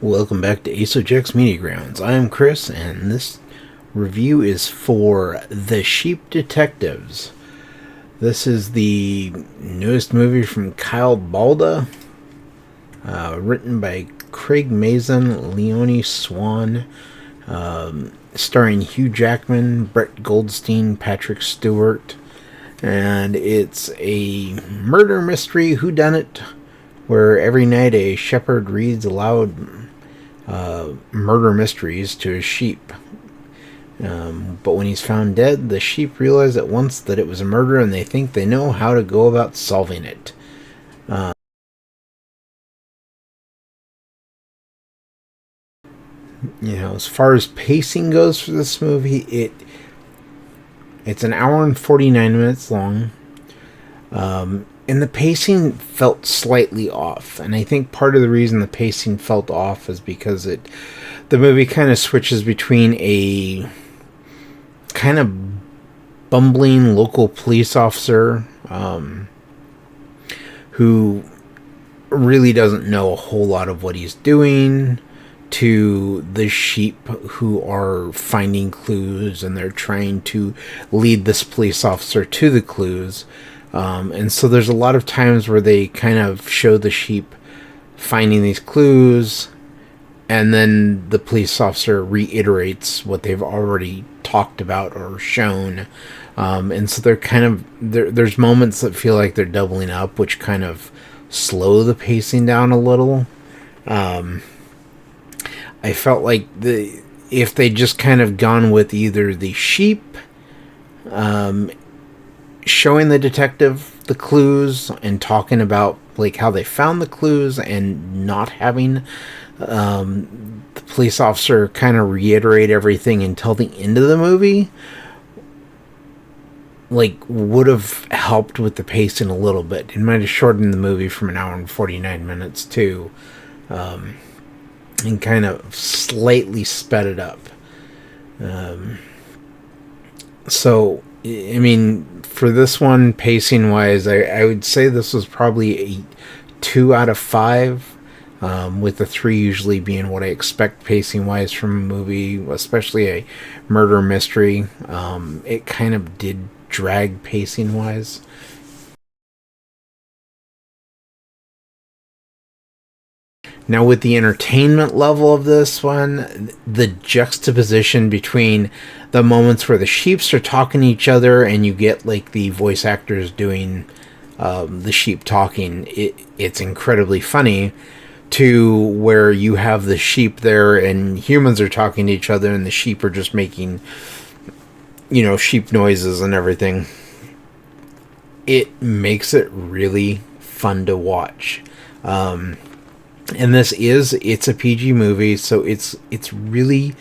Welcome back to ASOJX Media Grounds. I am Chris, and this review is for The Sheep Detectives. This is the newest movie from Kyle Balda, written by Craig Mazin, Leonie Swan, starring Hugh Jackman, Brett Goldstein, Patrick Stewart, and it's a murder mystery whodunit where every night a shepherd reads aloud murder mysteries to his sheep. But when he's found dead, the sheep realize at once that it was a murder, and they think they know how to go about solving it. As far as pacing goes for this movie, it's an hour and 49 minutes long. And the pacing felt slightly off. And I think part of the reason the pacing felt off is because the movie kind of switches between a kind of bumbling local police officer who really doesn't know a whole lot of what he's doing, to the sheep who are finding clues, and they're trying to lead this police officer to the clues. And so there's a lot of times where they kind of show the sheep finding these clues, and then the police officer reiterates what they've already talked about or shown. And so they're kind of, there's moments that feel like they're doubling up, which kind of slow the pacing down a little. I felt like if they just kind of gone with either the sheep showing the detective the clues and talking about like how they found the clues, and not having the police officer kind of reiterate everything until the end of the movie, like, would have helped with the pacing a little bit. It might have shortened the movie from an hour and 49 minutes too, and kind of slightly sped it up. So, I mean, for this one, pacing wise, I would say this was probably a 2 out of 5, with the 3 usually being what I expect pacing wise from a movie, especially a murder mystery. It kind of did drag pacing wise. Now, with the entertainment level of this one, the juxtaposition between the moments where the sheeps are talking to each other and you get like the voice actors doing the sheep talking, it's incredibly funny, to where you have the sheep there and humans are talking to each other and the sheep are just making, sheep noises and everything. It makes it really fun to watch. And it's a PG movie, so it's really,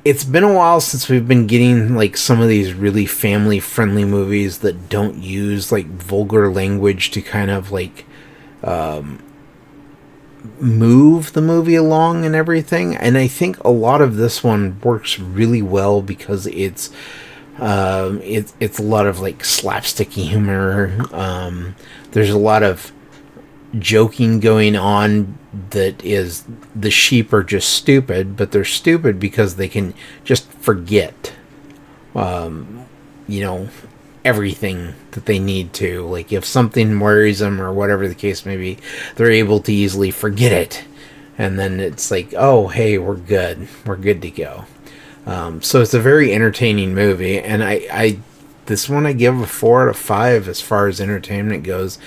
it's been a while since we've been getting like some of these really family friendly movies that don't use like vulgar language to kind of like move the movie along and everything. And I think a lot of this one works really well because it's a lot of like slapsticky humor. There's a lot of joking going on that is, the sheep are just stupid, but they're stupid because they can just forget everything that they need to. Like, if something worries them or whatever the case may be, they're able to easily forget it, and then it's like, oh hey, we're good to go. So it's a very entertaining movie, and I this one I give a 4 out of 5 as far as entertainment goes.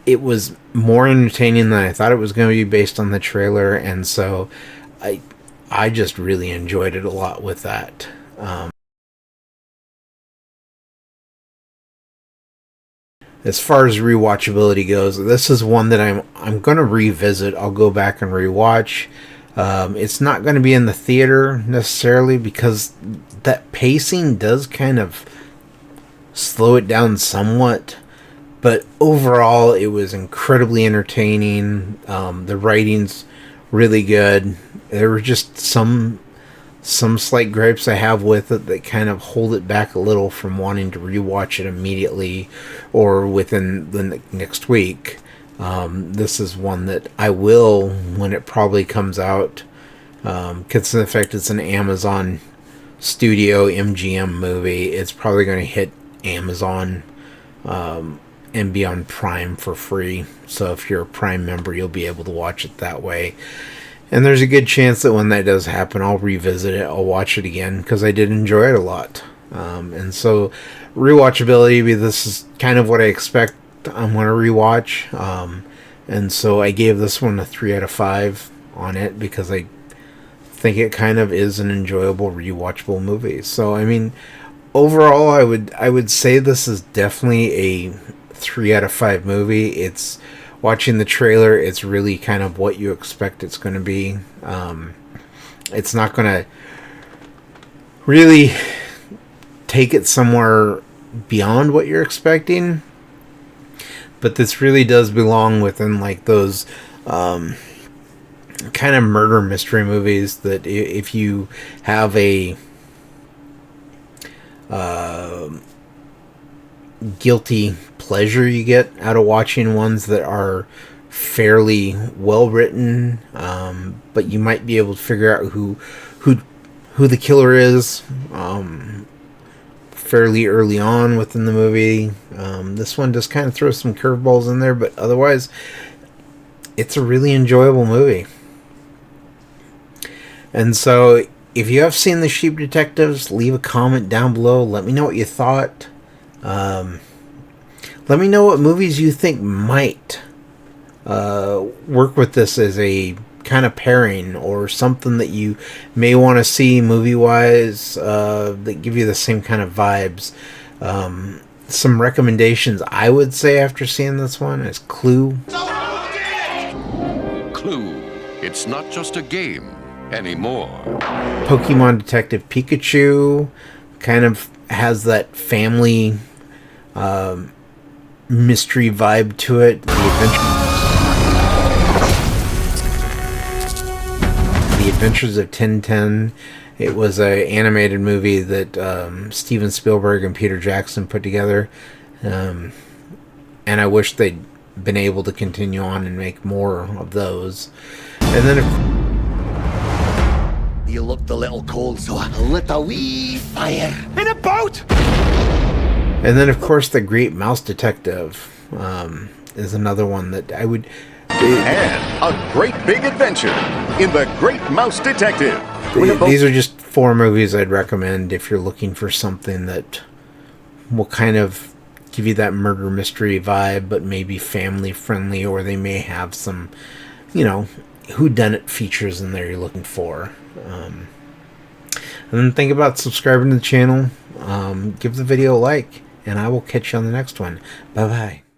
It was more entertaining than I thought it was going to be based on the trailer, and so I just really enjoyed it a lot with that. As far as rewatchability goes, this is one that I'm going to revisit. I'll go back and rewatch. It's not going to be in the theater necessarily because that pacing does kind of slow it down somewhat, but overall it was incredibly entertaining. The writing's really good. There were just some slight gripes I have with it that kind of hold it back a little from wanting to rewatch it immediately or within the next week. This is one that I will, when it probably comes out, considering the fact it's an Amazon Studio MGM movie, it's probably going to hit Amazon and be on Prime for free. So if you're a Prime member, you'll be able to watch it that way. And there's a good chance that when that does happen, I'll revisit it. I'll watch it again because I did enjoy it a lot. And so rewatchability, this is kind of what I expect I'm going to rewatch. And so I gave this one a 3 out of 5 on it because I think it kind of is an enjoyable rewatchable movie. So I mean, overall, I would say this is definitely a 3 out of 5 movie. It's watching the trailer, it's really kind of what you expect it's going to be. It's not going to really take it somewhere beyond what you're expecting, but this really does belong within like those kind of murder mystery movies that if you have a guilty pleasure you get out of watching ones that are fairly well written, but you might be able to figure out who the killer is fairly early on within the movie. This one just kind of throws some curveballs in there, but otherwise it's a really enjoyable movie. And so if you have seen The Sheep Detectives, leave a comment down below. Let me know what you thought. Let me know what movies you think might work with this as a kind of pairing, or something that you may want to see movie-wise that give you the same kind of vibes. Some recommendations I would say after seeing this one is Clue. Clue. It's not just a game anymore. Pokemon Detective Pikachu kind of has that family mystery vibe to it. The Adventures of Tintin. It was an animated movie that Steven Spielberg and Peter Jackson put together, and I wish they'd been able to continue on and make more of those. And then you looked a little cold, so I lit a wee fire in a boat. And then, of course, The Great Mouse Detective is another one that I would... And a great big adventure in The Great Mouse Detective. These are just 4 movies I'd recommend if you're looking for something that will kind of give you that murder mystery vibe, but maybe family friendly, or they may have some, you know, whodunit features in there you're looking for. And then think about subscribing to the channel. Give the video a like, and I will catch you on the next one. Bye bye.